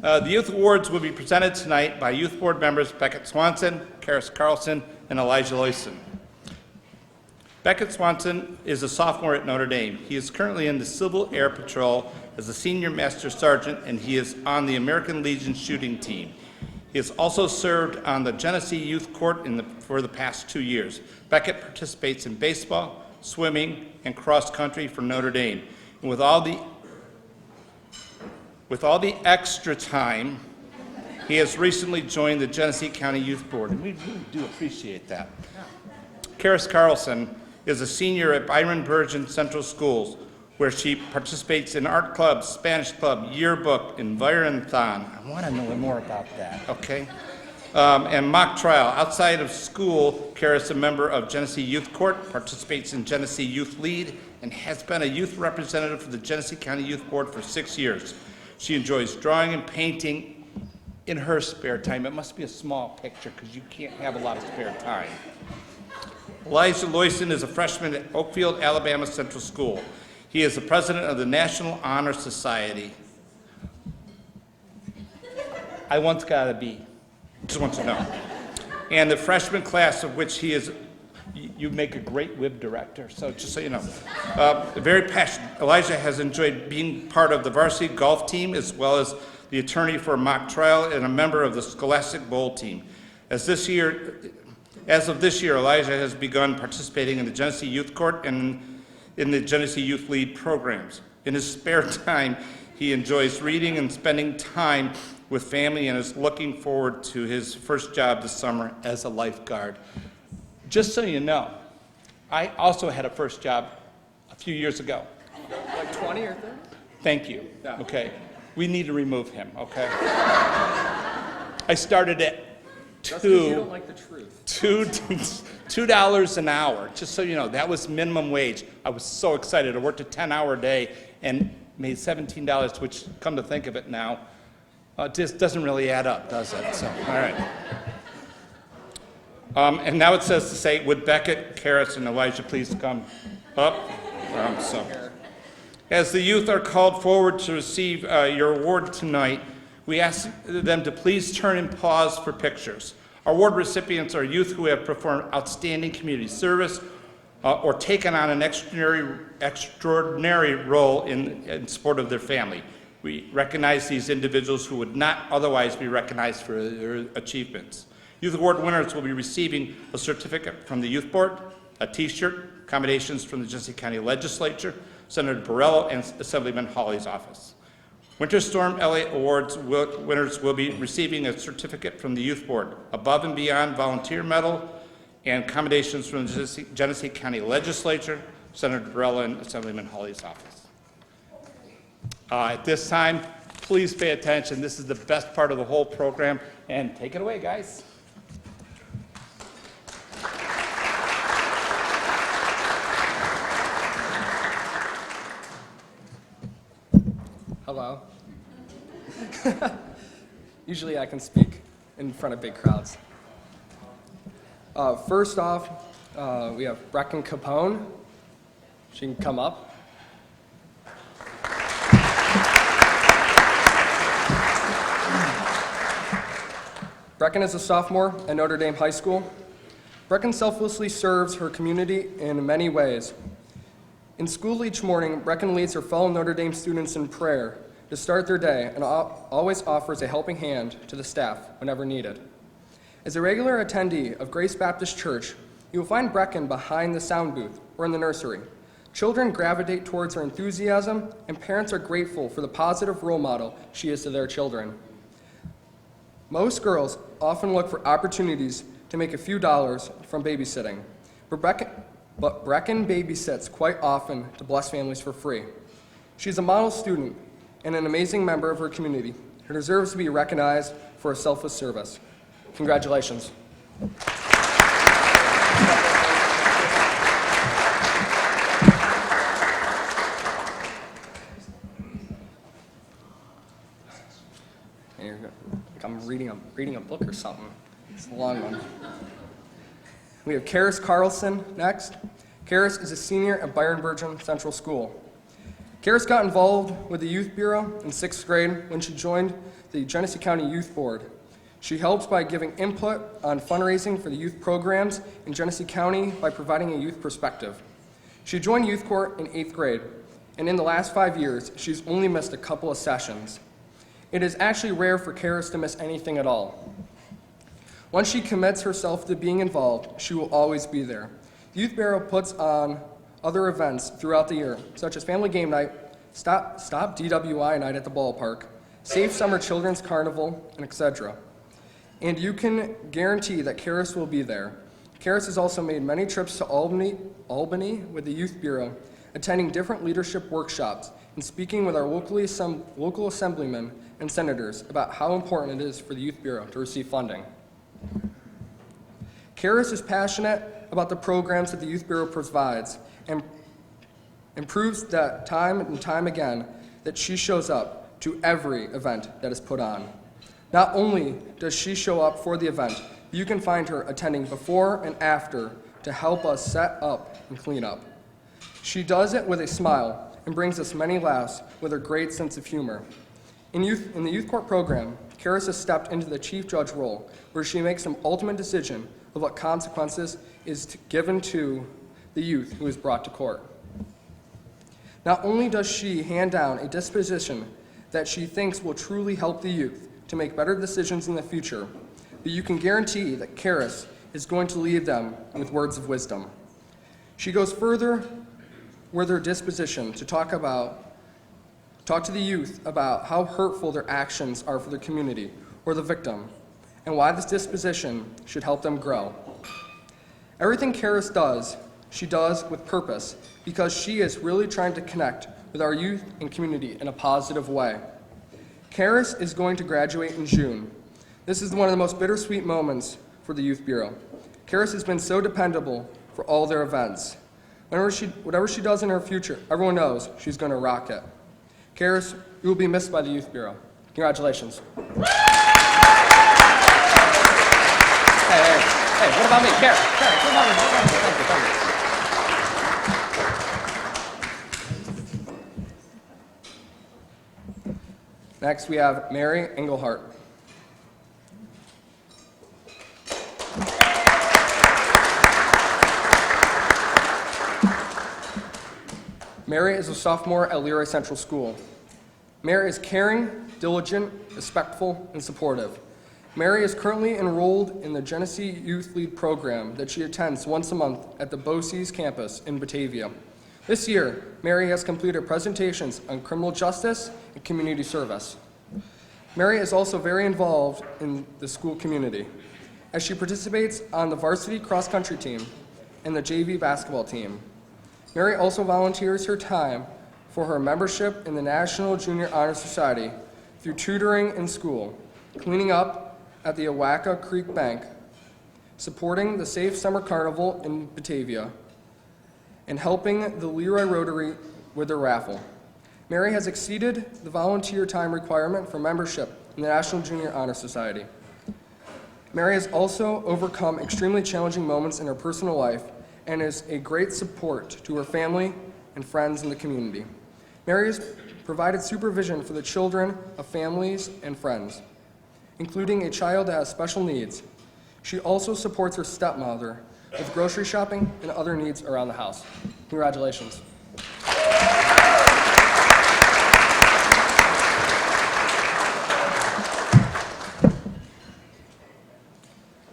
The Youth Awards will be presented tonight by Youth Board members Beckett Swanson, Caris Carlson, and Elijah Loyson. Beckett Swanson is a sophomore at Notre Dame. He is currently in the Civil Air Patrol as a senior master sergeant, and he is on the American Legion shooting team. He has also served on the GENESEE Youth Court for the past 2 years. Beckett participates in baseball, swimming, and cross country for Notre Dame. And with all the extra time, he has recently joined the Genesee County Youth Board, and we really do appreciate that. Caris Carlson is a senior at Byron Burgeon Central Schools, where she participates in art club, Spanish club, yearbook, environthon. I want to know more about that, okay? And mock trial. Outside of school, Caris is a member of Genesee Youth Court, participates in Genesee Youth Lead, and has been a youth representative for the Genesee County Youth Board for 6 years. She enjoys drawing and painting in her spare time. It must be a small picture because you can't have a lot of spare time. Elijah Loyson is a freshman at Oakfield, Alabama Central School. He is the president of the National Honor Society. I once got a B, just want to know. And the freshman class of which he is, you make a great WIB director, so just so you know. Very passionate. Elijah has enjoyed being part of the varsity golf team as well as the attorney for a mock trial and a member of the Scholastic Bowl team. As of this year, Elijah has begun participating in the Genesee Youth Court and in the Genesee Youth Lead programs. In his spare time, he enjoys reading and spending time with family and is looking forward to his first job this summer as a lifeguard. Just so you know, I also had a first job a few years ago. Like 20 or 30? Thank you. Yeah. Okay. We need to remove him, okay? I started at That's because you don't like the truth. $2 an hour, just so you know. That was minimum wage. I was so excited. I worked a 10-hour day and made $17, which, come to think of it now, just doesn't really add up, does it? So, all right. And now it says to say, would Beckett, Caris, and Elijah please come up? As the youth are called forward to receive your award tonight, we ask them to please turn and pause for pictures. Our award recipients are youth who have performed outstanding community service or taken on an extraordinary role in support of their family. We recognize these individuals who would not otherwise be recognized for their achievements. Youth Award winners will be receiving a certificate from the Youth Board, a t-shirt, accommodations from the Genesee County Legislature, Senator Zerillo, and Assemblyman Hawley's office. Winter Storm Elliot Awards winners will be receiving a certificate from the Youth Board, above and beyond volunteer medal, and accommodations from the Genesee County Legislature, Senator Zerillo, and Assemblyman Hawley's office. At this time, please pay attention. This is the best part of the whole program, and take it away, guys. Hello. Usually I can speak in front of big crowds. First off, we have Brecken Capone. She can come up. Brecken is a sophomore at Notre Dame High School. Brecken selflessly serves her community in many ways. In school each morning, Brecken leads her fellow Notre Dame students in prayer to start their day and always offers a helping hand to the staff whenever needed. As a regular attendee of Grace Baptist Church, you will find Brecken behind the sound booth or in the nursery. Children gravitate towards her enthusiasm, and parents are grateful for the positive role model she is to their children. Most girls often look for opportunities to make a few dollars from babysitting, but Brecken babysits quite often to bless families for free. She's a model student and an amazing member of her community who deserves to be recognized for her selfless service. Congratulations. Like I'm reading a book or something. It's a long one. We have Caris Carlson next. Caris is a senior at Byron Burgeon Central School. Caris got involved with the Youth Bureau in 6th grade when she joined the Genesee County Youth Board. She helps by giving input on fundraising for the youth programs in Genesee County by providing a youth perspective. She joined Youth Court in 8th grade, and in the last 5 years, she's only missed a couple of sessions. It is actually rare for Caris to miss anything at all. Once she commits herself to being involved, she will always be there. The Youth Bureau puts on other events throughout the year, such as Family Game Night, Stop DWI Night at the ballpark, Safe Summer Children's Carnival, and etc. And you can guarantee that Caris will be there. Caris has also made many trips to Albany with the Youth Bureau, attending different leadership workshops and speaking with our local assemblymen and senators about how important it is for the Youth Bureau to receive funding. Caris is passionate about the programs that the Youth Bureau provides and proves that time and time again that she shows up to every event that is put on. Not only does she show up for the event, but you can find her attending before and after to help us set up and clean up. She does it with a smile and brings us many laughs with her great sense of humor. In the Youth Court program, Caris has stepped into the chief judge role, where she makes an ultimate decision of what consequences is given to the youth who is brought to court. Not only does she hand down a disposition that she thinks will truly help the youth to make better decisions in the future, but you can guarantee that Caris is going to leave them with words of wisdom. She goes further with her disposition to talk to the youth about how hurtful their actions are for the community or the victim, and why this disposition should help them grow. Everything Caris does, she does with purpose, because she is really trying to connect with our youth and community in a positive way. Caris is going to graduate in June. This is one of the most bittersweet moments for the Youth Bureau. Caris has been so dependable for all their events. Whatever she does in her future, everyone knows she's going to rock it. Caris, you will be missed by the Youth Bureau. Congratulations. Hey, what about me? Caris, what about me? Thank you. Next, we have Mary Engelhardt. Mary is a sophomore at Leroy Central School. Mary is caring, diligent, respectful, and supportive. Mary is currently enrolled in the Genesee Youth Lead program that she attends once a month at the BOCES campus in Batavia. This year, Mary has completed presentations on criminal justice and community service. Mary is also very involved in the school community, as she participates on the varsity cross-country team and the JV basketball team. Mary also volunteers her time for her membership in the National Junior Honor Society through tutoring in school, cleaning up at the Haacke Creek Bank, supporting the Safe Summer Carnival in Batavia, and helping the Leroy Rotary with their raffle. Mary has exceeded the volunteer time requirement for membership in the National Junior Honor Society. Mary has also overcome extremely challenging moments in her personal life and is a great support to her family and friends in the community. Mary has provided supervision for the children of families and friends, including a child that has special needs. She also supports her stepmother with grocery shopping and other needs around the house. Congratulations.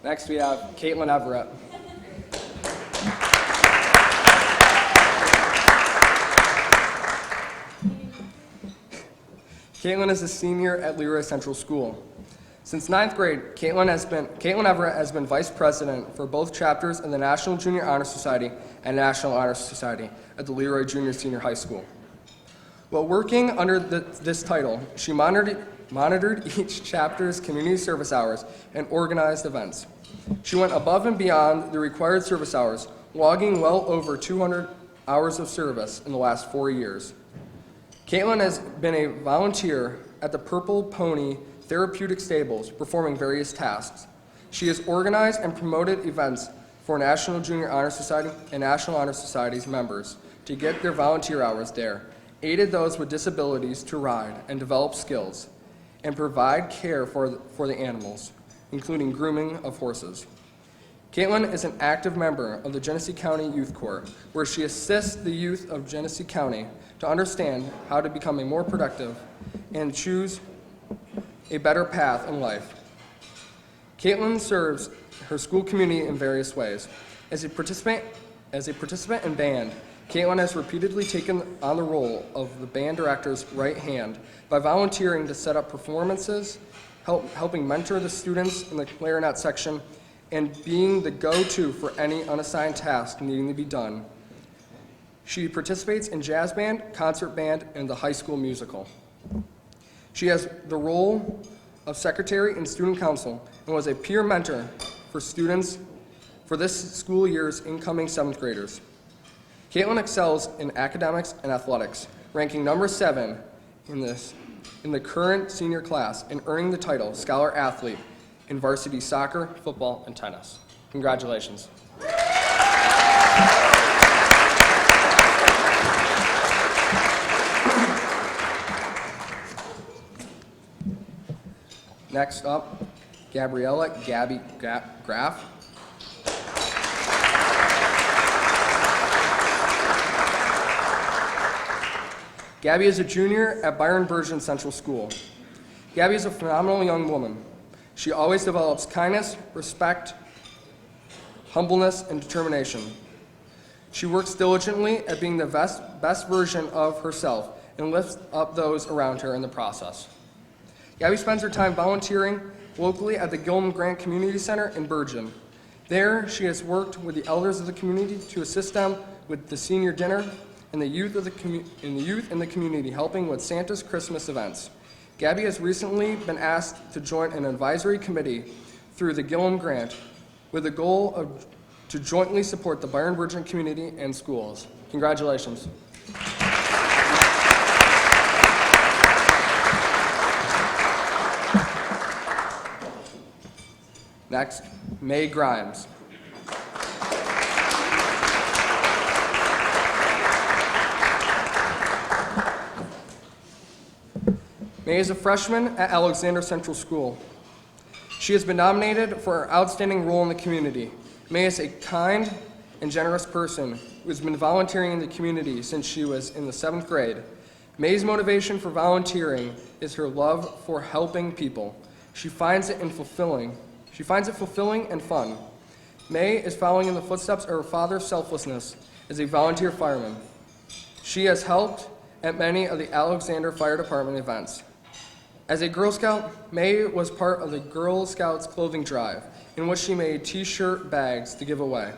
Next, we have Katelynn Everett. Katelynn is a senior at Leroy Central School. Since 9th grade, Katelynn Everett has been vice president for both chapters of the National Junior Honor Society and National Honor Society at the Leroy Junior Senior High School. While working under this title, she monitored each chapter's community service hours and organized events. She went above and beyond the required service hours, logging well over 200 hours of service in the last 4 years. Katelynn has been a volunteer at the Purple Pony Therapeutic Stables, performing various tasks. She has organized and promoted events for National Junior Honor Society and National Honor Society's members to get their volunteer hours there, aided those with disabilities to ride and develop skills, and provide care for the animals, including grooming of horses. Katelynn is an active member of the Genesee County Youth Corps, where she assists the youth of Genesee County to understand how to become a more productive and choose a better path in life. Katelynn serves her school community in various ways. As a participant in band, Katelynn has repeatedly taken on the role of the band director's right hand by volunteering to set up performances, helping mentor the students in the clarinet section, and being the go-to for any unassigned task needing to be done. She participates in jazz band, concert band, and the high school musical. She has the role of secretary in student council and was a peer mentor for students for this school year's incoming 7th graders. Katelynn excels in academics and athletics, ranking number 7 in the current senior class and earning the title Scholar Athlete in varsity soccer, football, and tennis. Congratulations. Next up, Gabrielle Graff. Gabby is a junior at Byron Burgeon Central School. Gabby is a phenomenal young woman. She always develops kindness, respect, humbleness, and determination. She works diligently at being the best version of herself and lifts up those around her in the process. Gabby spends her time volunteering locally at the Gilman Grant Community Center in Burgeon. There, she has worked with the elders of the community to assist them with the senior dinner and the youth in the community helping with Santa's Christmas events. Gabby has recently been asked to join an advisory committee through the Gilman Grant with the goal to jointly support the Byron Burgeon community and schools. Congratulations. Next, May Grimes. May is a freshman at Alexander Central School. She has been nominated for her outstanding role in the community. May is a kind and generous person who has been volunteering in the community since she was in the 7th grade. May's motivation for volunteering is her love for helping people. She finds it fulfilling and fun. May is following in the footsteps of her father's selflessness as a volunteer fireman. She has helped at many of the Alexander Fire Department events. As a Girl Scout, May was part of the Girl Scouts clothing drive, in which she made t-shirt bags to give away.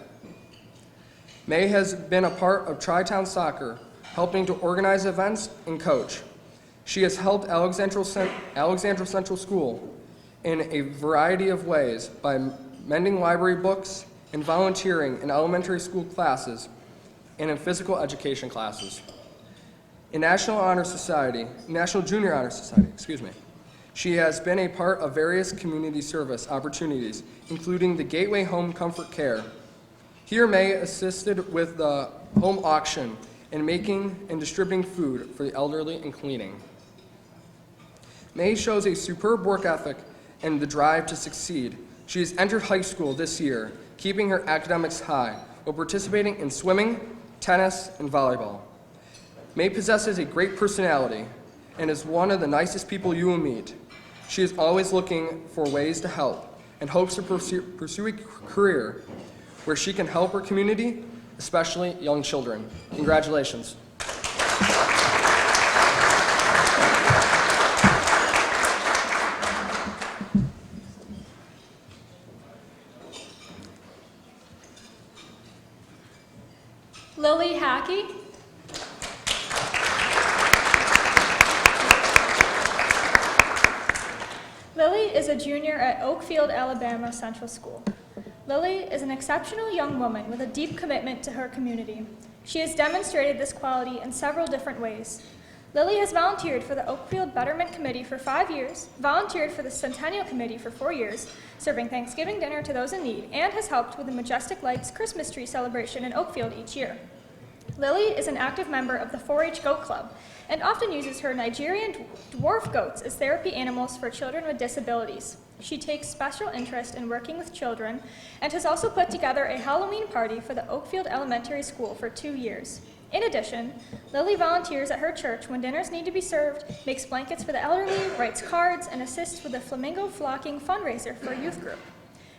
May has been a part of Tri-Town Soccer, helping to organize events and coach. She has helped Alexander Central School in a variety of ways by mending library books and volunteering in elementary school classes and in physical education classes. In National Junior Honor Society, she has been a part of various community service opportunities, including the Gateway Home Comfort Care. Here, May assisted with the home auction and making and distributing food for the elderly and cleaning. May shows a superb work ethic and the drive to succeed. She has entered high school this year, keeping her academics high while participating in swimming, tennis, and volleyball. May possesses a great personality and is one of the nicest people you will meet. She is always looking for ways to help and hopes to pursue a career where she can help her community, especially young children. Congratulations. Lily Haacke. Lily is a junior at Oakfield, Alabama Central School. Lily is an exceptional young woman with a deep commitment to her community. She has demonstrated this quality in several different ways. Lily has volunteered for the Oakfield Betterment Committee for 5 years, volunteered for the Centennial Committee for 4 years, serving Thanksgiving dinner to those in need, and has helped with the Majestic Lights Christmas tree celebration in Oakfield each year. Lily is an active member of the 4-H Goat Club and often uses her Nigerian dwarf goats as therapy animals for children with disabilities. She takes special interest in working with children and has also put together a Halloween party for the Oakfield Elementary School for 2 years. In addition, Lily volunteers at her church when dinners need to be served, makes blankets for the elderly, writes cards, and assists with the Flamingo Flocking fundraiser for a youth group.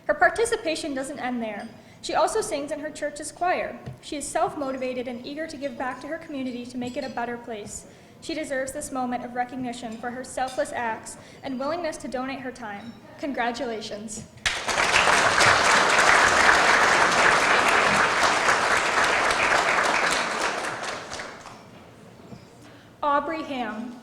Her participation doesn't end there. She also sings in her church's choir. She is self-motivated and eager to give back to her community to make it a better place. She deserves this moment of recognition for her selfless acts and willingness to donate her time. Congratulations. Aubrey Hamm.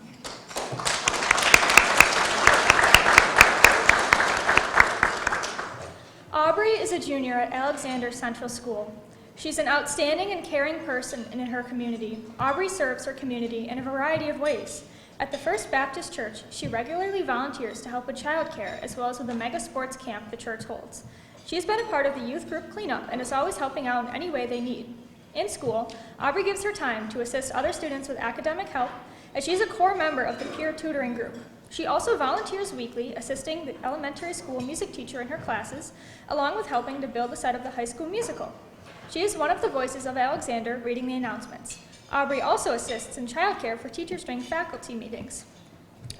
Aubrey is a junior at Alexander Central School. She's an outstanding and caring person in her community. Aubrey serves her community in a variety of ways. At the First Baptist Church, she regularly volunteers to help with childcare as well as with the mega sports camp the church holds. She's been a part of the youth group cleanup and is always helping out in any way they need. In school, Aubrey gives her time to assist other students with academic help, as she's a core member of the peer tutoring group. She also volunteers weekly, assisting the elementary school music teacher in her classes, along with helping to build the set of the high school musical. She is one of the voices of Alexander reading the announcements. Aubrey also assists in childcare for teachers during faculty meetings.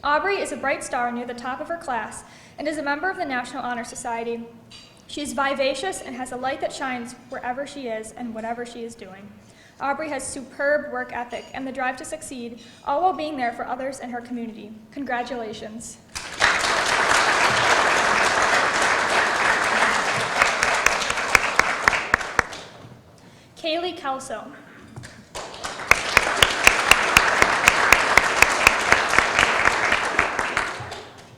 Aubrey is a bright star near the top of her class and is a member of the National Honor Society. She is vivacious and has a light that shines wherever she is and whatever she is doing. Aubrey has superb work ethic and the drive to succeed, all while being there for others in her community. Congratulations. Kaelee Kelso.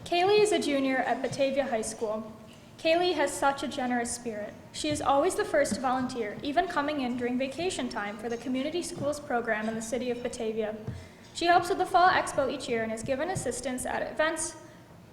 Kaelee is a junior at Batavia High School. Kaelee has such a generous spirit. She is always the first to volunteer, even coming in during vacation time for the Community Schools program in the city of Batavia. She helps with the Fall Expo each year and is given assistance at events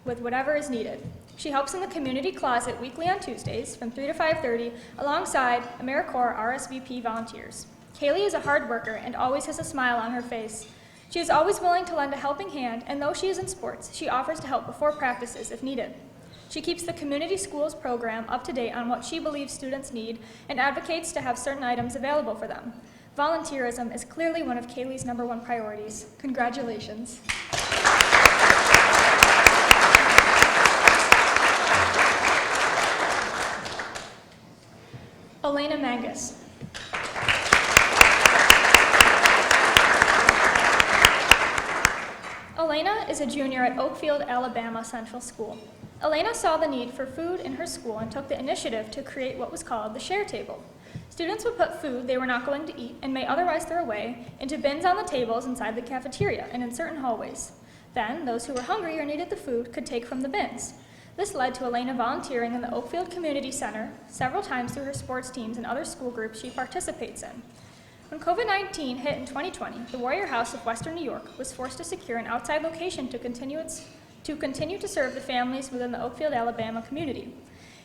with whatever is needed. She helps in the community closet weekly on Tuesdays from 3 to 5:30 alongside AmeriCorps RSVP volunteers. Kaelee is a hard worker and always has a smile on her face. She is always willing to lend a helping hand, and though she is in sports, she offers to help before practices if needed. She keeps the Community Schools program up to date on what she believes students need and advocates to have certain items available for them. Volunteerism is clearly one of Kaelee's #1 priorities. Congratulations. Alaina Manges. Alaina is a junior at Oakfield, Alabama Central School. Alaina saw the need for food in her school and took the initiative to create what was called the share table. Students would put food they were not going to eat and may otherwise throw away into bins on the tables inside the cafeteria and in certain hallways. Then, those who were hungry or needed the food could take from the bins. This led to Alaina volunteering in the Oakfield Community Center several times through her sports teams and other school groups she participates in. When COVID-19 hit in 2020, the Warrior House of Western New York was forced to secure an outside location to continue to serve the families within the Oakfield, Alabama community.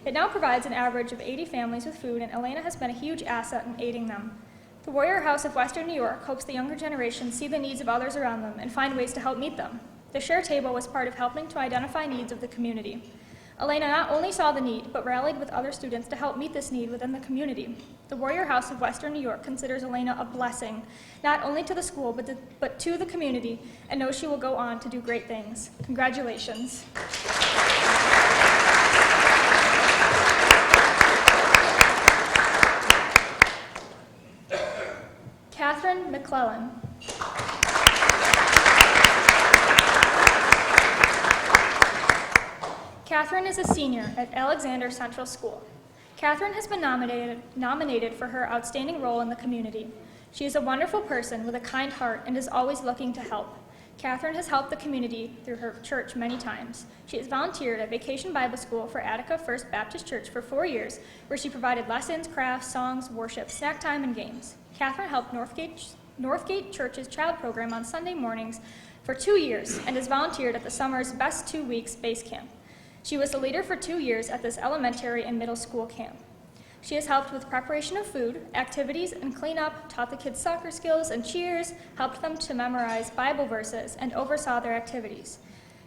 It now provides an average of 80 families with food, and Alaina has been a huge asset in aiding them. The Warrior House of Western New York hopes the younger generation see the needs of others around them and find ways to help meet them. The Share Table was part of helping to identify needs of the community. Alaina not only saw the need, but rallied with other students to help meet this need within the community. The Warrior House of Western New York considers Alaina a blessing, not only to the school, but to the community, and knows she will go on to do great things. Congratulations. Kathryn McClellan. Kathryn is a senior at Alexander Central School. Kathryn has been nominated for her outstanding role in the community. She is a wonderful person with a kind heart and is always looking to help. Kathryn has helped the community through her church many times. She has volunteered at Vacation Bible School for Attica First Baptist Church for 4 years, where she provided lessons, crafts, songs, worship, snack time, and games. Kathryn helped Northgate Church's child program on Sunday mornings for 2 years and has volunteered at the summer's Best 2 Weeks Base Camp. She was the leader for 2 years at this elementary and middle school camp. She has helped with preparation of food, activities, and cleanup, taught the kids soccer skills and cheers, helped them to memorize Bible verses, and oversaw their activities.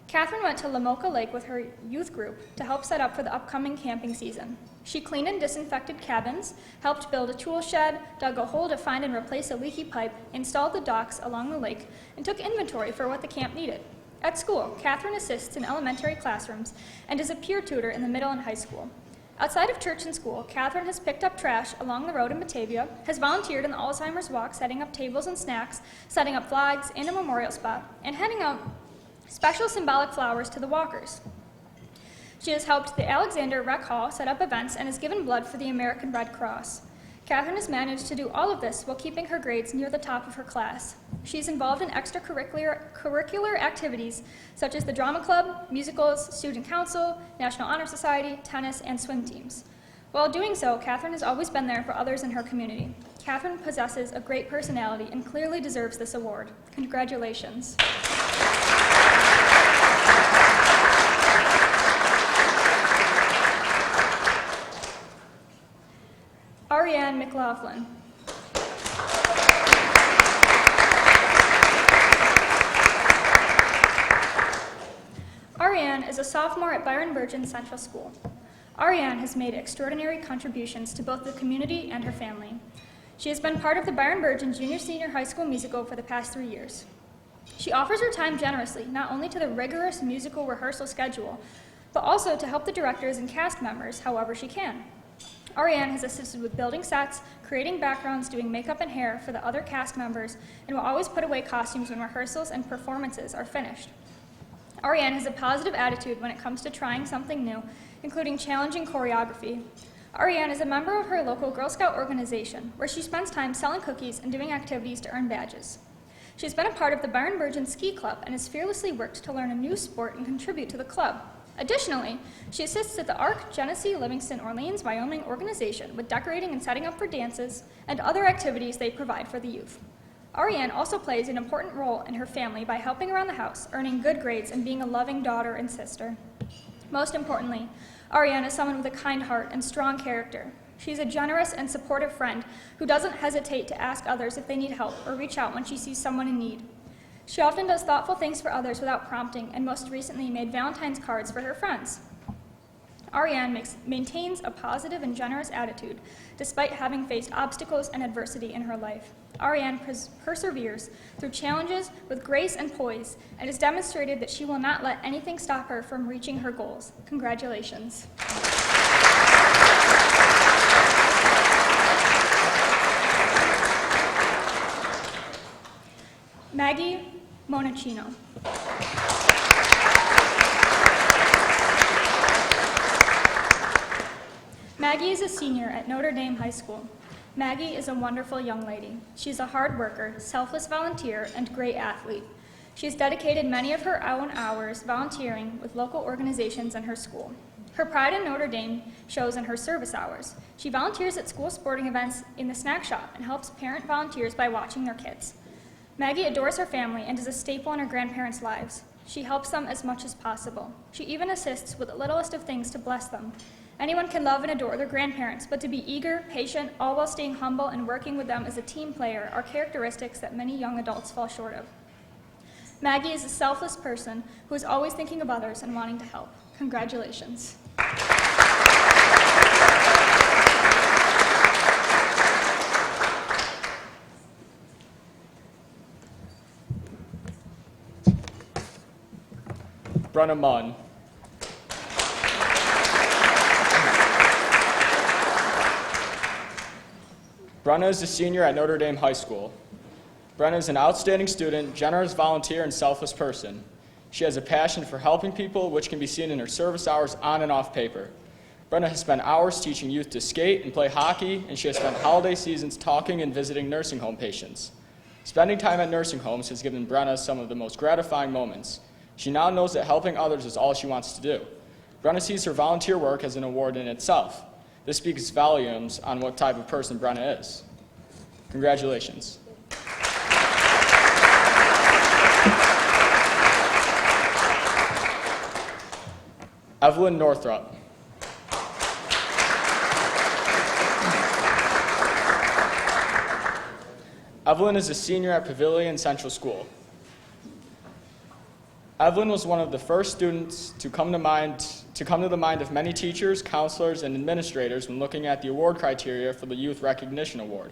Kathryn went to Lamoka Lake with her youth group to help set up for the upcoming camping season. She cleaned and disinfected cabins, helped build a tool shed, dug a hole to find and replace a leaky pipe, installed the docks along the lake, and took inventory for what the camp needed. At school, Kathryn assists in elementary classrooms and is a peer tutor in the middle and high school. Outside of church and school, Kathryn has picked up trash along the road in Batavia, has volunteered in the Alzheimer's Walk, setting up tables and snacks, setting up flags and a memorial spot, and handing out special symbolic flowers to the walkers. She has helped the Alexander Rec Hall set up events and has given blood for the American Red Cross. Kathryn has managed to do all of this while keeping her grades near the top of her class. She's involved in extracurricular activities such as the drama club, musicals, student council, National Honor Society, tennis, and swim teams. While doing so, Kathryn has always been there for others in her community. Kathryn possesses a great personality and clearly deserves this award. Congratulations. Arianne McLaughlin. Arianne is a sophomore at Byron Burgeon Central School. Arianne has made extraordinary contributions to both the community and her family. She has been part of the Byron Burgeon Junior-Senior High School musical for the past 3 years. She offers her time generously, not only to the rigorous musical rehearsal schedule, but also to help the directors and cast members however she can. Arianne has assisted with building sets, creating backgrounds, doing makeup and hair for the other cast members, and will always put away costumes when rehearsals and performances are finished. Arianne has a positive attitude when it comes to trying something new, including challenging choreography. Arianne is a member of her local Girl Scout organization, where she spends time selling cookies and doing activities to earn badges. She's been a part of the Byron Burgeon Ski Club and has fearlessly worked to learn a new sport and contribute to the club. Additionally, she assists at the ARC GENESEE Livingston Orleans, Wyoming organization with decorating and setting up for dances and other activities they provide for the youth. Arianne also plays an important role in her family by helping around the house, earning good grades, and being a loving daughter and sister. Most importantly, Arianne is someone with a kind heart and strong character. She's a generous and supportive friend who doesn't hesitate to ask others if they need help or reach out when she sees someone in need. She often does thoughtful things for others without prompting, and most recently made Valentine's cards for her friends. Arianne maintains a positive and generous attitude despite having faced obstacles and adversity in her life. Arianne perseveres through challenges with grace and poise and has demonstrated that she will not let anything stop her from reaching her goals. Congratulations. Maggie Monachino. Maggie is a senior at Notre Dame High School. Maggie is a wonderful young lady. She's a hard worker, selfless volunteer, and great athlete. She has dedicated many of her own hours volunteering with local organizations in her school. Her pride in Notre Dame shows in her service hours. She volunteers at school sporting events in the snack shop and helps parent volunteers by watching their kids. Maggie adores her family and is a staple in her grandparents' lives. She helps them as much as possible. She even assists with the littlest of things to bless them. Anyone can love and adore their grandparents, but to be eager, patient, all while staying humble and working with them as a team player are characteristics that many young adults fall short of. Maggie is a selfless person who is always thinking of others and wanting to help. Congratulations. Brenna Munn. Brenna is a senior at Notre Dame High School. Brenna is an outstanding student, generous volunteer, and selfless person. She has a passion for helping people, which can be seen in her service hours on and off paper. Brenna has spent hours teaching youth to skate and play hockey, and she has spent holiday seasons talking and visiting nursing home patients. Spending time at nursing homes has given Brenna some of the most gratifying moments. She now knows that helping others is all she wants to do. Brenna sees her volunteer work as an award in itself. This speaks volumes on what type of person Brenna is. Congratulations. Evelyn Northrup. Evelyn is a senior at Pavilion Central School. Evelyn was one of the first students to come to the mind of many teachers, counselors, and administrators when looking at the award criteria for the Youth Recognition Award.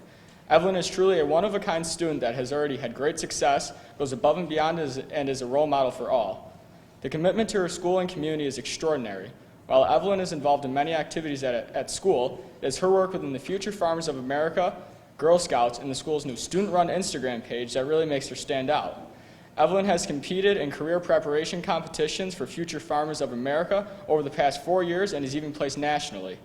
Evelyn is truly a one-of-a-kind student that has already had great success, goes above and beyond, and is a role model for all. The commitment to her school and community is extraordinary. While Evelyn is involved in many activities at school, it is her work within the Future Farmers of America, Girl Scouts, and the school's new student-run Instagram page that really makes her stand out. Evelyn has competed in career preparation competitions for Future Farmers of America over the past 4 years and has even placed nationally.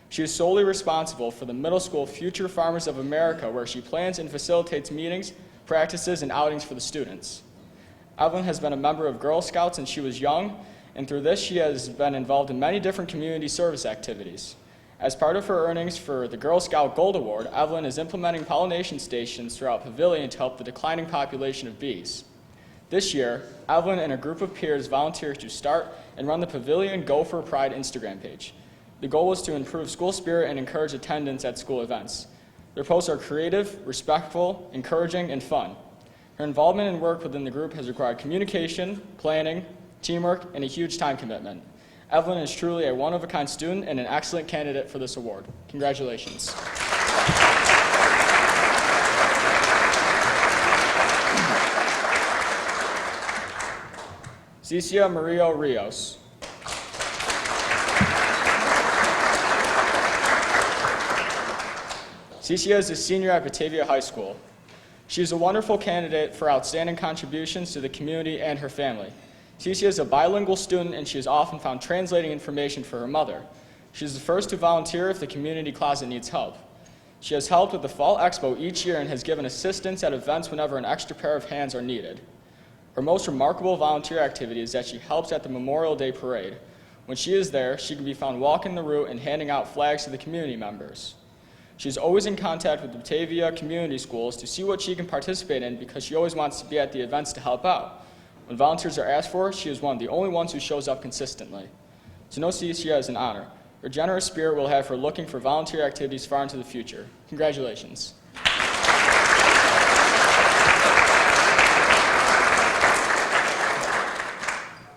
She is solely responsible for the middle school Future Farmers of America, where she plans and facilitates meetings, practices, and outings for the students. Evelyn has been a member of Girl Scouts since she was young, and through this she has been involved in many different community service activities. As part of her earnings for the Girl Scout Gold Award, Evelyn is implementing pollination stations throughout Pavilion to help the declining population of bees. This year, Evelyn and a group of peers volunteered to start and run the Pavilion Go for Pride Instagram page. The goal was to improve school spirit and encourage attendance at school events. Their posts are creative, respectful, encouraging, and fun. Her involvement and work within the group has required communication, planning, teamwork, and a huge time commitment. Evelyn is truly a one-of-a-kind student and an excellent candidate for this award. Congratulations. Cesia Murillo Rios. Cesia is a senior at Batavia High School. She is a wonderful candidate for outstanding contributions to the community and her family. Cesia is a bilingual student, and she is often found translating information for her mother. She is the first to volunteer if the community closet needs help. She has helped with the Fall Expo each year and has given assistance at events whenever an extra pair of hands are needed. Her most remarkable volunteer activity is that she helps at the Memorial Day Parade. When she is there, she can be found walking the route and handing out flags to the community members. She is always in contact with the Batavia community schools to see what she can participate in because she always wants to be at the events to help out. When volunteers are asked for, she is one of the only ones who shows up consistently. To know Cesia is an honor. Her generous spirit will have her looking for volunteer activities far into the future. Congratulations.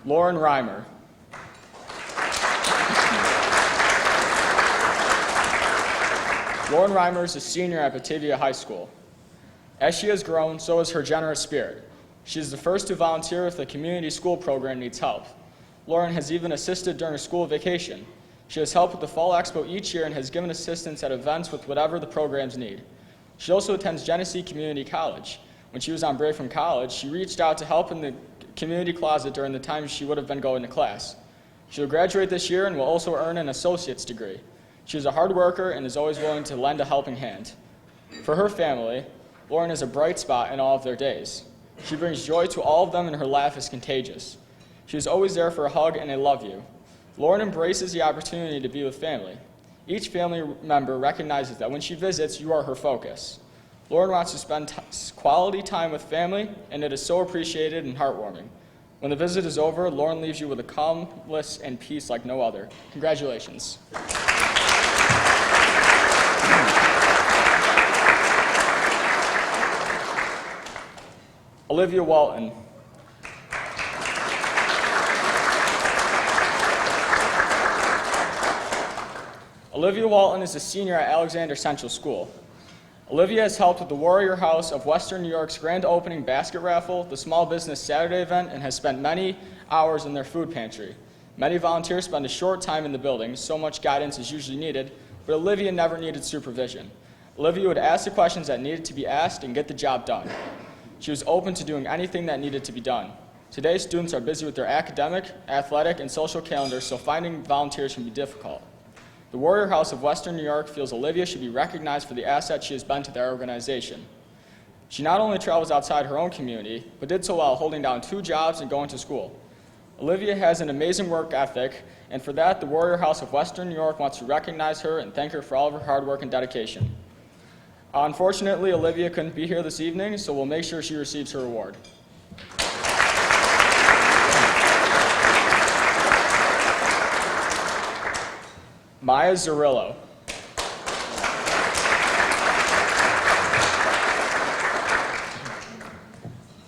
Lauren Reimer. Lauren Reimer is a senior at Batavia High School. As she has grown, so has her generous spirit. She is the first to volunteer if the community school program needs help. Lauren has even assisted during school vacation. She has helped with the Fall Expo each year and has given assistance at events with whatever the programs need. She also attends GENESEE Community College. When she was on break from college, she reached out to help in the community closet during the time she would have been going to class. She will graduate this year and will also earn an associate's degree. She is a hard worker and is always willing to lend a helping hand. For her family, Lauren is a bright spot in all of their days. She brings joy to all of them and her laugh is contagious. She is always there for a hug and a love you. Lauren embraces the opportunity to be with family. Each family member recognizes that when she visits, you are her focus. Lauren wants to spend quality time with family, and it is so appreciated and heartwarming. When the visit is over, Lauren leaves you with a calmness and peace like no other. Congratulations. Olivia Walton. Olivia Walton is a senior at Alexander Central School. Olivia has helped with the Warrior House of Western New York's grand opening basket raffle, the Small Business Saturday event, and has spent many hours in their food pantry. Many volunteers spend a short time in the building, so much guidance is usually needed, but Olivia never needed supervision. Olivia would ask the questions that needed to be asked and get the job done. She was open to doing anything that needed to be done. Today, students are busy with their academic, athletic, and social calendars, so finding volunteers can be difficult. The Warrior House of Western New York feels Olivia should be recognized for the asset she has been to their organization. She not only travels outside her own community, but did so while holding down 2 jobs and going to school. Olivia has an amazing work ethic, and for that, the Warrior House of Western New York wants to recognize her and thank her for all of her hard work and dedication. Unfortunately, Olivia couldn't be here this evening, so we'll make sure she receives her award. Maia Zerillo.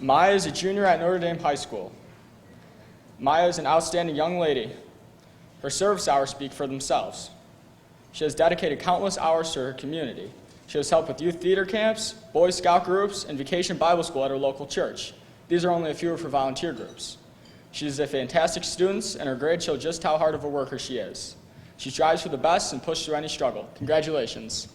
Maia is a junior at Notre Dame High School. Maia is an outstanding young lady. Her service hours speak for themselves. She has dedicated countless hours to her community. She has helped with youth theater camps, Boy Scout groups, and vacation Bible school at her local church. These are only a few of her volunteer groups. She is a fantastic student, and her grades show just how hard of a worker she is. She strives for the best and pushes through any struggle. Congratulations.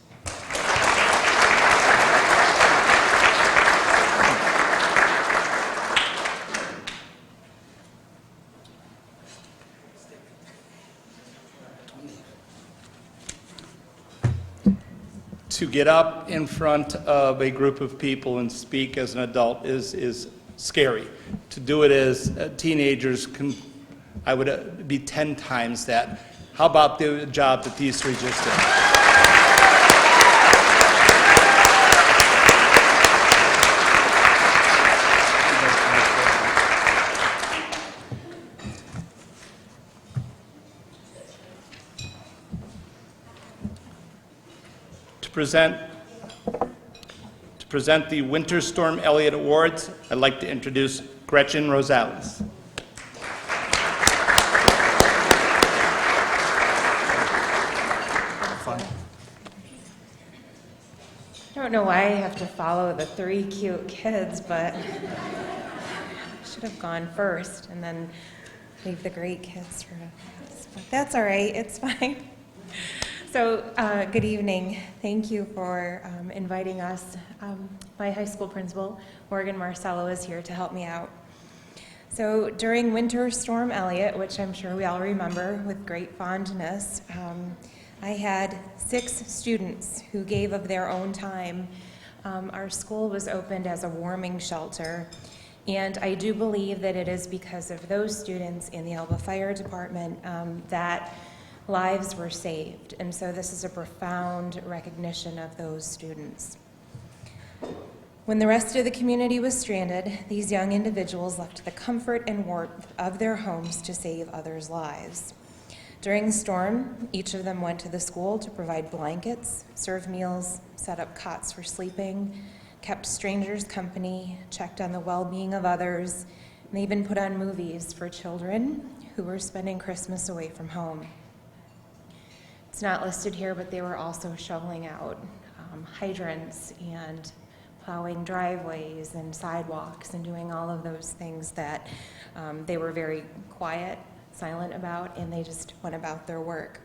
To get up in front of a group of people and speak as an adult is scary. To do it as teenagers, I would be 10 times that. How about the job that these three just did? To present the Winter Storm Elliot Awards, I'd like to introduce Gretchen Rosales. I don't know why I have to follow the three cute kids, but I should have gone first and then leave the great kids for us. But that's all right, it's fine. So, good evening. Thank you for inviting us. My high school principal, Morgan Marcello, is here to help me out. So, during Winter Storm Elliot, which I'm sure we all remember with great fondness, I had 6 students who gave of their own time. Our school was opened as a warming shelter, and I do believe that it is because of those students in the Elba Fire Department that lives were saved, and so this is a profound recognition of those students. When the rest of the community was stranded, these young individuals left the comfort and warmth of their homes to save others' lives. During the storm, each of them went to the school to provide blankets, serve meals, set up cots for sleeping, kept strangers company, checked on the well-being of others, and they even put on movies for children who were spending Christmas away from home. It's not listed here, but they were also shoveling out hydrants and plowing driveways and sidewalks and doing all of those things that they were very quiet, silent about, and they just went about their work.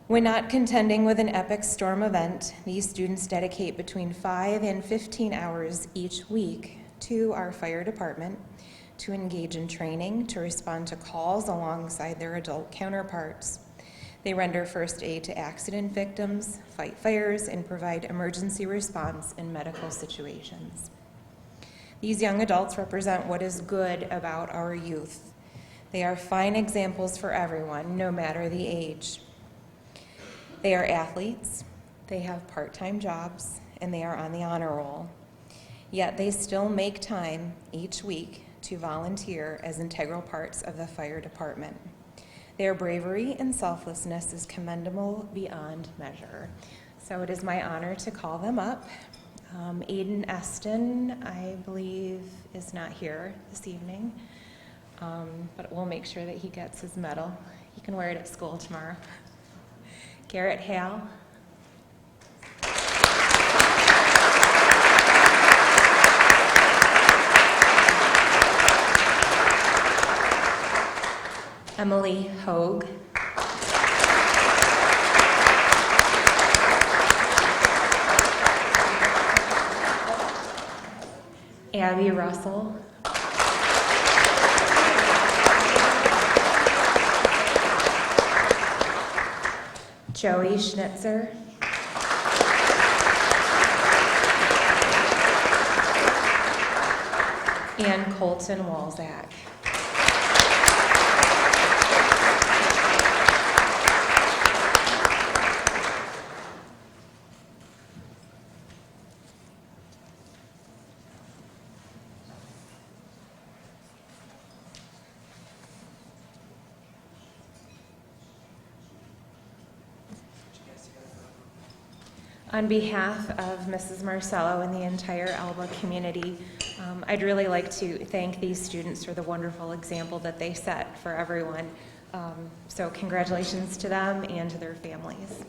When not contending with an epic storm event, these students dedicate between 5 and 15 hours each week to our fire department to engage in training, to respond to calls alongside their adult counterparts. They render first aid to accident victims, fight fires, and provide emergency response in medical situations. These young adults represent what is good about our youth. They are fine examples for everyone, no matter the age. They are athletes, they have part-time jobs, and they are on the honor roll. Yet they still make time each week to volunteer as integral parts of the fire department. Their bravery and selflessness is commendable beyond measure. So it is my honor to call them up. Ayden Esten, I believe, is not here this evening, but we'll make sure that he gets his medal. He can wear it at school tomorrow. Garrett Heale. Emily Hoag. Abby Russell. Joey Schnitzer. And Colton Walczak. On behalf of Mrs. Marcello and the entire Alba community, I'd really like to thank these students for the wonderful example that they set for everyone. So congratulations to them and to their families.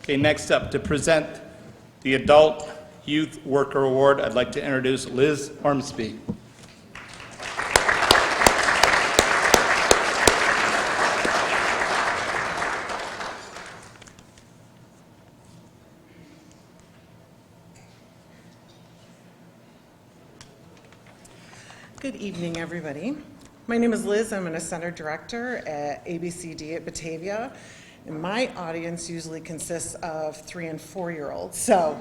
Okay, next up, to present the Adult Youth Worker Award, I'd like to introduce Liz Ormsby. Good evening, everybody. My name is Liz. I'm a center director at ABCD at Batavia. And my audience usually consists of 3- and 4-year-olds. So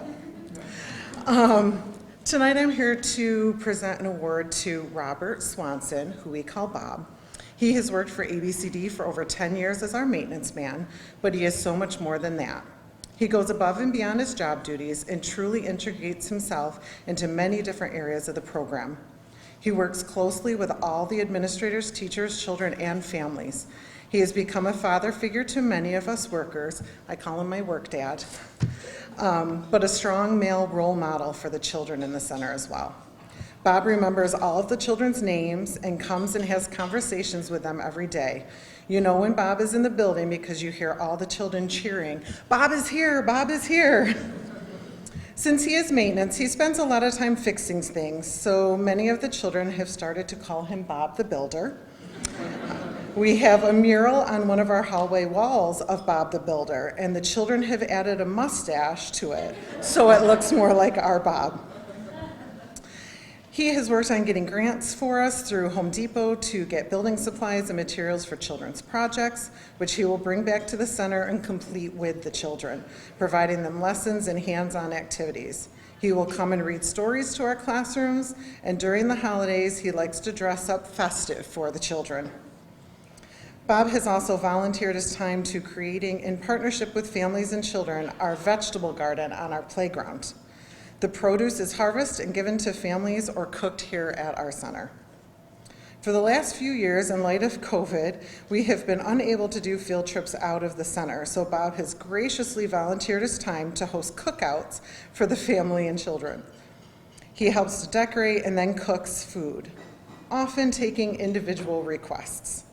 tonight I'm here to present an award to Robert Swanson, who we call Bob. He has worked for ABCD for over 10 years as our maintenance man, but he is so much more than that. He goes above and beyond his job duties and truly integrates himself into many different areas of the program. He works closely with all the administrators, teachers, children, and families. He has become a father figure to many of us workers. I call him my work dad, but a strong male role model for the children in the center as well. Bob remembers all of the children's names and comes and has conversations with them every day. You know when Bob is in the building because you hear all the children cheering, "Bob is here, Bob is here." Since he is maintenance, he spends a lot of time fixing things, so many of the children have started to call him Bob the Builder. We have a mural on one of our hallway walls of Bob the Builder, and the children have added a mustache to it, so it looks more like our Bob. He has worked on getting grants for us through Home Depot to get building supplies and materials for children's projects, which he will bring back to the center and complete with the children, providing them lessons and hands-on activities. He will come and read stories to our classrooms, and during the holidays, he likes to dress up festive for the children. Bob has also volunteered his time to creating, in partnership with families and children, our vegetable garden on our playground. The produce is harvested and given to families or cooked here at our center. For the last few years, in light of COVID, we have been unable to do field trips out of the center, so Bob has graciously volunteered his time to host cookouts for the family and children. He helps to decorate and then cooks food, often taking individual requests.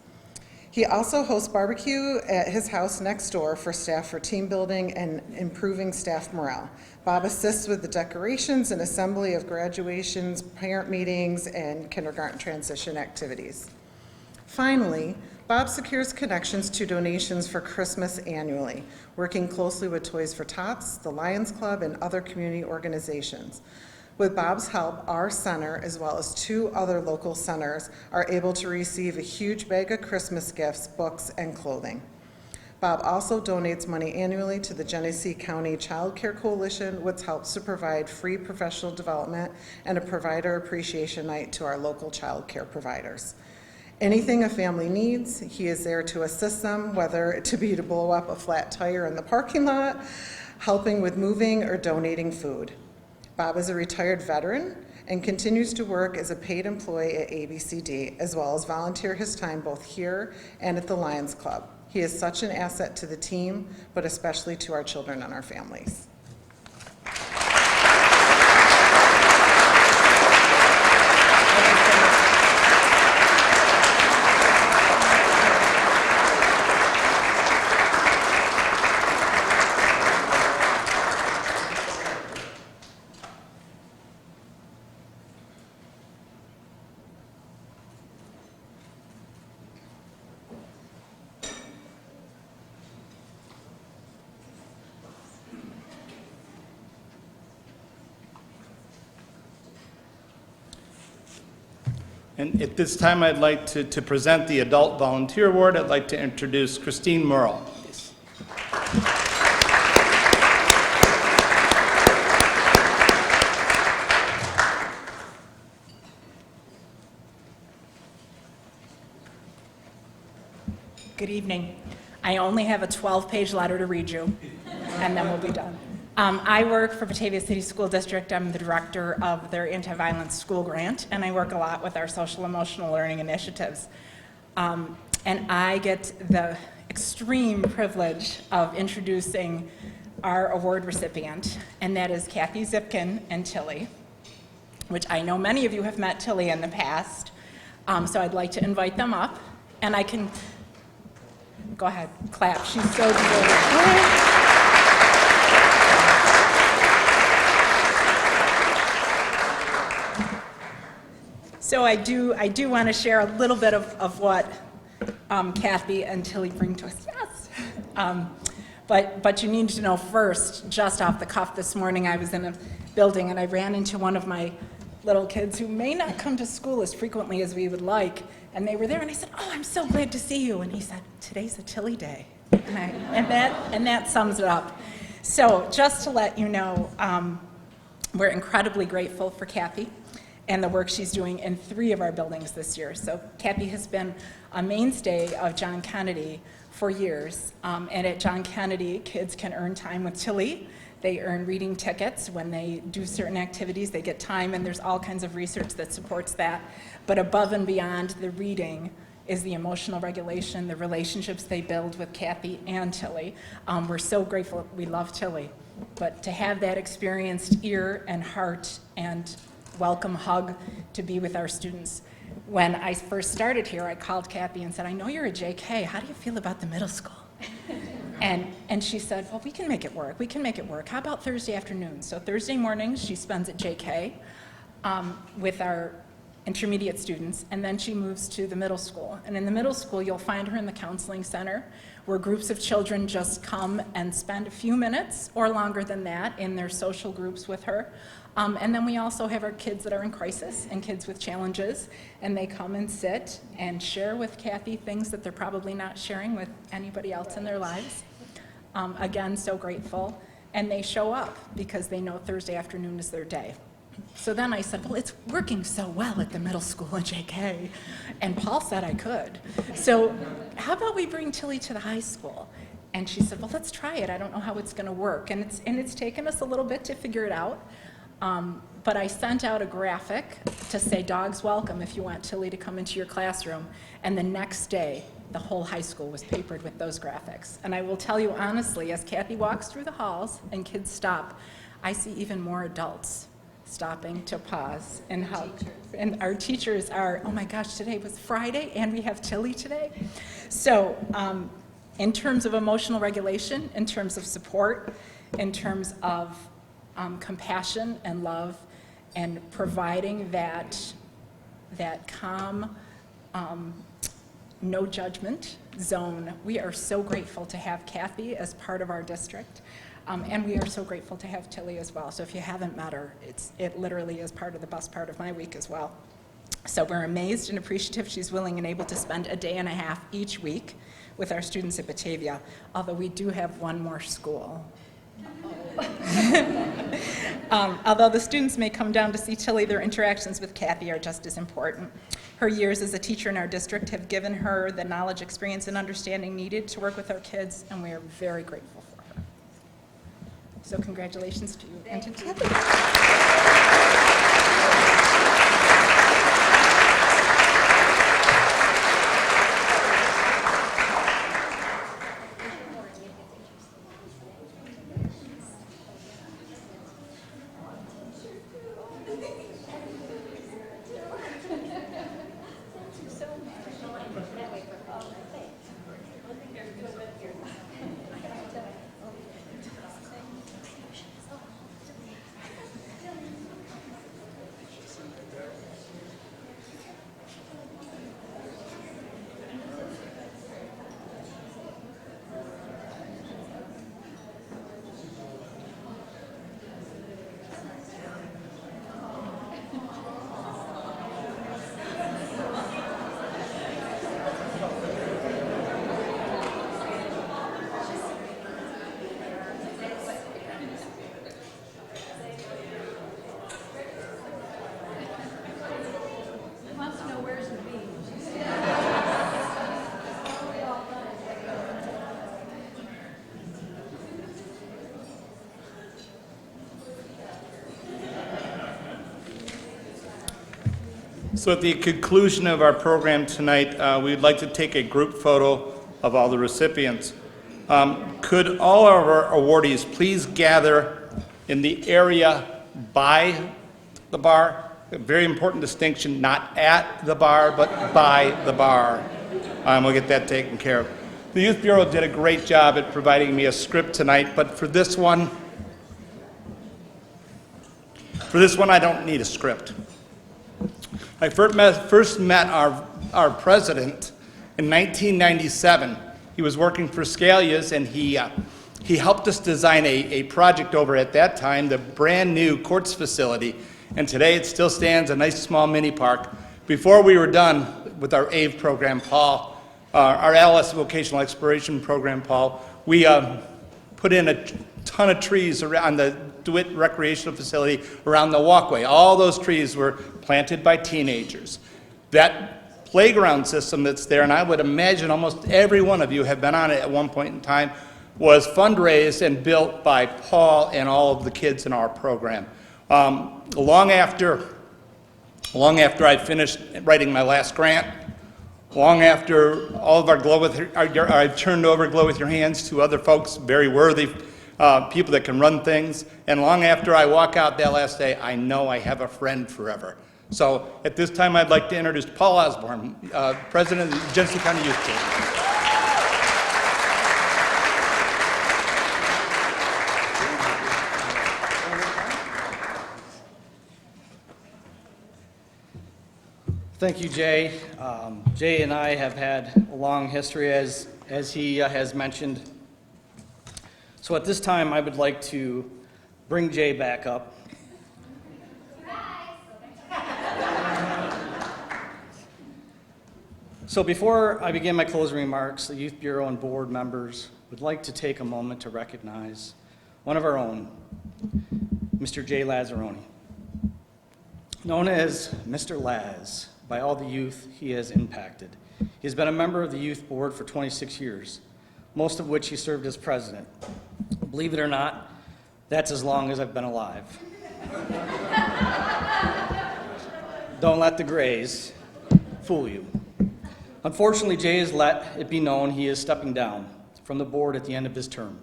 He also hosts barbecue at his house next door for staff for team building and improving staff morale. Bob assists with the decorations and assembly of graduations, parent meetings, and kindergarten transition activities. Finally, Bob secures connections to donations for Christmas annually, working closely with Toys for Tots, the Lions Club, and other community organizations. With Bob's help, our center, as well as 2 other local centers, are able to receive a huge bag of Christmas gifts, books, and clothing. Bob also donates money annually to the Genesee County Child Care Coalition, which helps to provide free professional development and a provider appreciation night to our local child care providers. Anything a family needs, he is there to assist them, whether it to be to blow up a flat tire in the parking lot, helping with moving, or donating food. Bob is a retired veteran and continues to work as a paid employee at ABCD, as well as volunteer his time both here and at the Lions Club. He is such an asset to the team, but especially to our children and our families. And at this time, I'd like to present the Adult Volunteer Award. I'd like to introduce Christine Murrell, please. Good evening. I only have a 12-page letter to read you, and then we'll be done. I work for Batavia City School District. I'm the director of their anti-violence school grant, and I work a lot with our social emotional learning initiatives. And I get the extreme privilege of introducing our award recipient, and that is Kathy Zipkin and Tilly, which I know many of you have met Tilly in the past. So I'd like to invite them up, and I can, go ahead, clap. She's so deserving. So I do want to share a little bit of what Kathy and Tilly bring to us. Yes. But you need to know first, just off the cuff this morning, I was in a building and I ran into one of my little kids who may not come to school as frequently as we would like, and they were there, and I said, "Oh, I'm so glad to see you." And he said, "Today's a Tilly day," and that sums it up. So just to let you know, we're incredibly grateful for Kathy and the work she's doing in 3 of our buildings this year. So Kathy has been a mainstay of John Kennedy for years, and at John Kennedy, kids can earn time with Tilly. They earn reading tickets. When they do certain activities, they get time, and there's all kinds of research that supports that. But above and beyond the reading is the emotional regulation, the relationships they build with Kathy and Tilly. We're so grateful. We love Tilly. But to have that experienced ear and heart and welcome hug to be with our students. When I first started here, I called Kathy and said, "I know you're a JK. How do you feel about the middle school?" And she said, "Well, we can make it work. We can make it work. How about Thursday afternoon?" So Thursday mornings, she spends at JK with our intermediate students, and then she moves to the middle school. And in the middle school, you'll find her in the counseling center, where groups of children just come and spend a few minutes or longer than that in their social groups with her. And then we also have our kids that are in crisis and kids with challenges, and they come and sit and share with Kathy things that they're probably not sharing with anybody else in their lives. Again, so grateful. And they show up because they know Thursday afternoon is their day. So then I said, "Well, it's working so well at the middle school in JK." And Paul said I could. So how about we bring Tilly to the high school? And she said, "Well, let's try it. I don't know how it's going to work." And it's taken us a little bit to figure it out. But I sent out a graphic to say, "Dogs welcome if you want Tilly to come into your classroom." And the next day, the whole high school was papered with those graphics. And I will tell you honestly, as Kathy walks through the halls and kids stop, I see even more adults stopping to pause and hug. And our teachers are, "Oh my gosh, today was Friday and we have Tilly today." So in terms of emotional regulation, in terms of support, in terms of compassion and love, and providing that calm, no judgment zone. We are so grateful to have Kathy as part of our district, and we are so grateful to have Tilly as well. So if you haven't met her, it literally is part of the best part of my week as well. So we're amazed and appreciative she's willing and able to spend a day and a half each week with our students at Batavia, although we do have one more school. Although the students may come down to see Tilly, their interactions with Kathy are just as important. Her years as a teacher in our district have given her the knowledge, experience, and understanding needed to work with our kids, and we are very grateful for her. So congratulations to you and to Tilly. So at the conclusion of our program tonight, we'd like to take a group photo of all the recipients. Could all of our awardees please gather in the area by the bar? A very important distinction, not at the bar, but by the bar. We'll get that taken care of. The Youth Bureau did a great job at providing me a script tonight, but for this one I don't need a script. I first met our president in 1997. He was working for Scalia's, and he helped us design a project over at that time, the brand new courts facility. And today it still stands, a nice small mini park. Before we were done with our AVE program, Paul, our ALS Vocational Exploration program, Paul, we put in a ton of trees around the DeWitt Recreational Facility around the walkway. All those trees were planted by teenagers. That playground system that's there, and I would imagine almost every one of you have been on it at one point in time, was fundraised and built by Paul and all of the kids in our program. Long after I finished writing my last grant, long after all of I turned over Glow With Your Hands to other folks, very worthy people that can run things, and long after I walk out that last day, I know I have a friend forever. So at this time, I'd like to introduce Paul Osborne, President of the Genesee County Youth Team. Thank you, Jay. Jay and I have had a long history, as he has mentioned. So at this time, I would like to bring Jay back up. So before I begin my closing remarks, the Youth Bureau and board members would like to take a moment to recognize one of our own, Mr. Jay Lazzaroni. Known as Mr. Laz by all the youth he has impacted. He has been a member of the youth board for 26 years, most of which he served as president. Believe it or not, that's as long as I've been alive. Don't let the grays fool you. Unfortunately, Jay has let it be known he is stepping down from the board at the end of his term.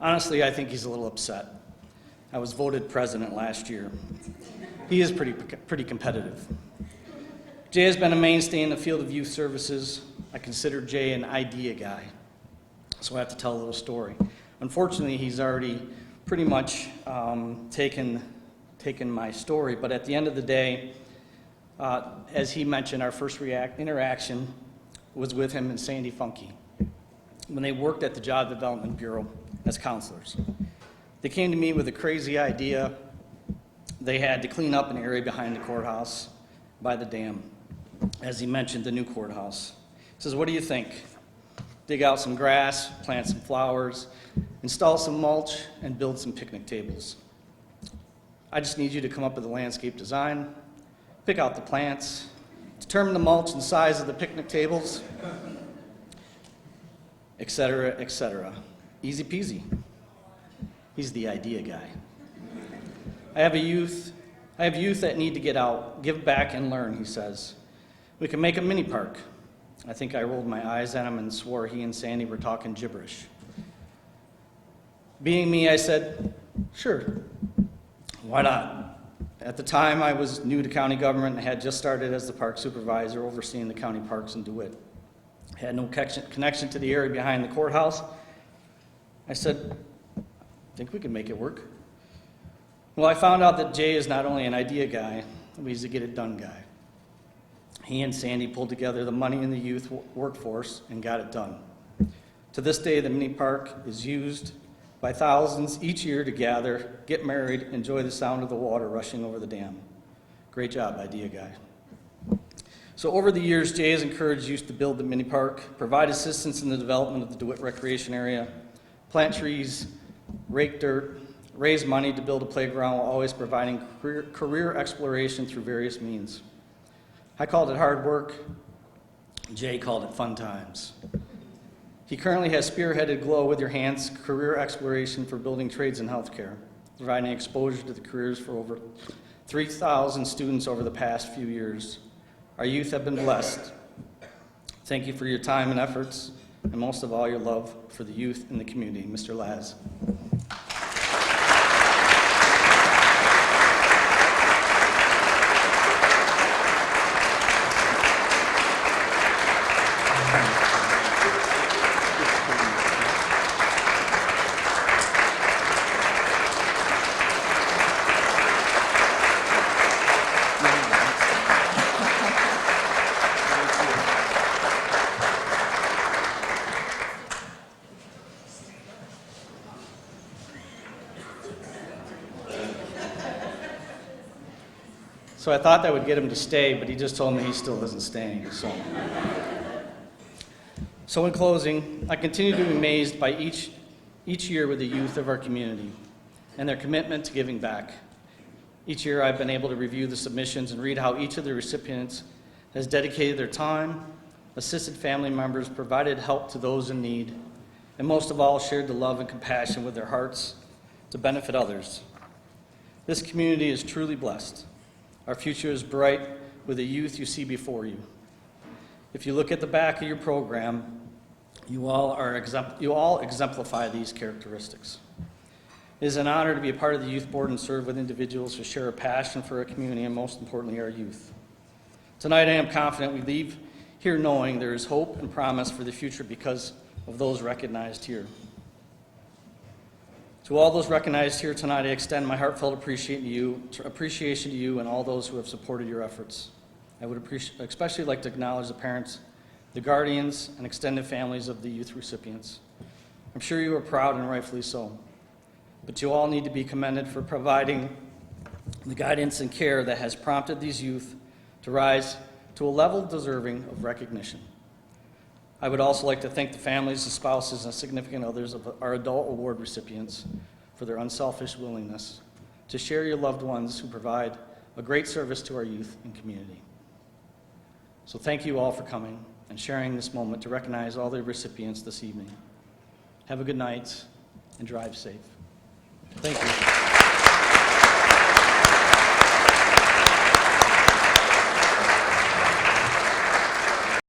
Honestly, I think he's a little upset. I was voted president last year. He is pretty competitive. Jay has been a mainstay in the field of youth services. I consider Jay an idea guy, so I have to tell a little story. Unfortunately, he's already pretty much taken my story, but at the end of the day, as he mentioned, our first interaction was with him and Sandy Funky when they worked at the Job Development Bureau as counselors. They came to me with a crazy idea. They had to clean up an area behind the courthouse by the dam. As he mentioned, the new courthouse. He says, what do you think? Dig out some grass, plant some flowers, install some mulch, and build some picnic tables. I just need you to come up with a landscape design, pick out the plants, determine the mulch and size of the picnic tables, etc., etc. Easy peasy. He's the idea guy. I have youth that need to get out, give back, and learn, he says. We can make a mini park. I think I rolled my eyes at him and swore he and Sandy were talking gibberish. Being me, I said, sure, why not? At the time, I was new to county government and had just started as the park supervisor overseeing the county parks in DeWitt. I had no connection to the area behind the courthouse. I said, I think we can make it work. Well, I found out that Jay is not only an idea guy, but he's a get-it-done guy. He and Sandy pulled together the money in the youth workforce and got it done. To this day, the mini park is used by thousands each year to gather, get married, enjoy the sound of the water rushing over the dam. Great job, idea guy. So over the years, Jay has encouraged youth to build the mini park, provide assistance in the development of the DeWitt recreation area, plant trees, rake dirt, raise money to build a playground while always providing career exploration through various means. I called it hard work. Jay called it fun times. He currently has spearheaded Glow With Your Hands career exploration for building trades in healthcare, providing exposure to the careers for over 3,000 students over the past few years. Our youth have been blessed. Thank you for your time and efforts, and most of all, your love for the youth in the community. Mr. Laz. So I thought that would get him to stay, but he just told me he still isn't staying. So in closing, I continue to be amazed by each year with the youth of our community and their commitment to giving back. Each year I've been able to review the submissions and read how each of the recipients has dedicated their time, assisted family members, provided help to those in need, and most of all, shared the love and compassion with their hearts to benefit others. This community is truly blessed. Our future is bright with the youth you see before you. If you look at the back of your program, you all exemplify these characteristics. It is an honor to be a part of the youth board and serve with individuals who share a passion for our community and most importantly, our youth. Tonight I am confident we leave here knowing there is hope and promise for the future because of those recognized here. To all those recognized here tonight, I extend my heartfelt appreciation to you and all those who have supported your efforts. I would especially like to acknowledge the parents, the guardians, and extended families of the youth recipients. I'm sure you are proud and rightfully so, but you all need to be commended for providing the guidance and care that has prompted these youth to rise to a level deserving of recognition. I would also like to thank the families, the spouses, and significant others of our adult award recipients for their unselfish willingness to share your loved ones who provide a great service to our youth and community. So thank you all for coming and sharing this moment to recognize all the recipients this evening. Have a good night and drive safe. Thank you.